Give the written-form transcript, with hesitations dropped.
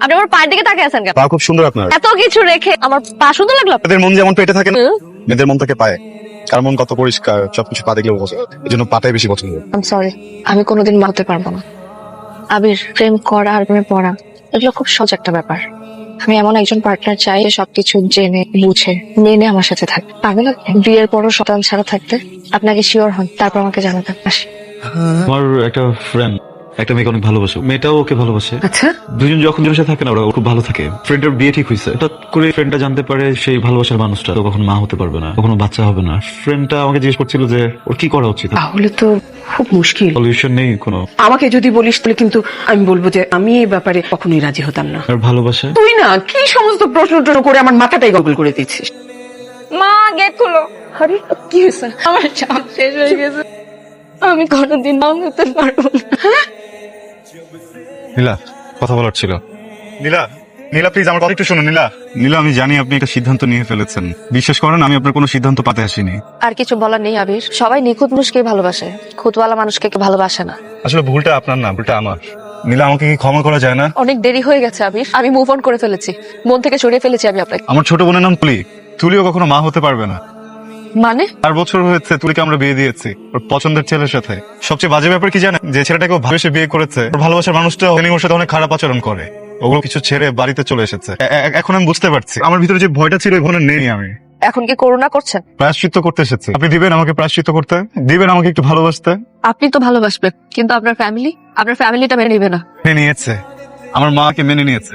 আপনি আমার পায়ের দিকে তাকিয়ে আছেন কেন? পা খুব সুন্দর আপনার। এত কিছু রেখে আমার পা সুন্দর লাগলো? মেয়েদের মন যেমন পেটে থাকে না, মেয়েদের মন থাকে পায়ে। কার মন কত পরিষ্কার, সবকিছু পা দেখলেও বোঝা যায়। এই জন্য পাটাই বেশি পছন্দ। আম সরি, আমি কোনোদিন মা হতে পারবো না। আবির, প্রেম করা আর প্রেমে পড়া এগুলো খুব সহজ একটা ব্যাপার। আমি এমন একজন পার্টনার চাই যে সবকিছু জেনে বুঝে মেনে আমার সাথে থাকে। পাগল বিয়ের পরও সন্তান ছাড়া থাকতে আপনাকে শিওর হন, তারপর আমাকে জানাতে আসি। আমার একটা ফ্রেন্ড একটা মেয়েকে অনেক ভালোবাসে, মেয়েটাও ওকে ভালোবাসে। আচ্ছা, দুজন যখন জনের সাথে থাকে না, ওরা খুব ভালো থাকে। ফ্রেন্ডের বিয়ে ঠিক হয়েছে, হঠাৎ করে ফ্রেন্ডটা জানতে পারে সেই ভালোবাসার মানুষটা তো কখনো মা হতে পারবে না, কখনো বাচ্চা হবে না। ফ্রেন্ডটা আমাকে জিজ্ঞেস করছিল যে ওর কি করা উচিত, তাহলে তো খুব মুশকিল। সলিউশন নেই কোনো। আমাকে যদি বলিস তাহলে কিন্তু আমি বলবো যে আমি এই ব্যাপারে কখনোই রাজি হতাম না। আর ভালোবাসা তুই না কি সমস্ত প্রশ্ন টশ্ন করে আমার মাথাটাই গলগল করে দিচ্ছিস। মা গেট খুলো। আরে কি হয়েছে? আমার চাপ শেষ হয়ে গেছে, আমি কোনোদিন মা হতে পারবো না। নীলা, কথা বলার ছিল। নীলা, নীলা প্লিজ আমার কথা একটু শুনুন। নীলা, নীলা আমি জানি আপনি একটা সিদ্ধান্ত নিয়ে ফেলেছেন। বিশ্বাস করেন আমি আপনার কোনো সিদ্ধান্ত পাতে আসিনি। আর কিছু বলার নেই আবির, সবাই নিখুঁত মানুষকেই ভালোবাসে, খুঁতওয়ালা মানুষকে কেউ ভালোবাসে না। আসলে ভুলটা আপনার না, ভুলটা আমার। নীলা আমাকে কি ক্ষমা করা যায় না? অনেক দেরি হয়ে গেছে আবির, আমি মুভ অন করে ফেলেছি, মন থেকে সরিয়ে ফেলেছি আমি আপনাকে। আমার ছোট বোনের নাম তুলি। তুলিও কখনো মা হতে পারবে না। মানে 4 বছর হয়েছে তুলিকে আমরা বিয়ে দিয়েছি ওর পছন্দের ছেলের সাথে। সবচেয়ে বাজে ব্যাপার কি জানেন, যে ছেলেটাকে ও ভালোবেসে বিয়ে করেছে, ওর ভালোবাসার মানুষটা ওর সাথে অনেক খারাপ আচরণ করে। ওগুলো কিছু ছেড়ে বাড়িতে চলে এসেছে। এখন আমি বুঝতে পারছি আমার ভিতরে যে ভয়টা ছিল ওই ভয় নেই। আমি এখন কি করুণা করছেন? প্রায়শ্চিত্ত করতে এসেছি। আপনি দিবেন আমাকে প্রায়শ্চিত্ত করতে? দিবেন আমাকে একটু ভালোবাসতে? আপনি তো ভালোবাসবেন, কিন্তু আপনার ফ্যামিলিটা মেনে নিবে না। মেনে নিয়েছে, আমার মাকে মেনে নিয়েছে।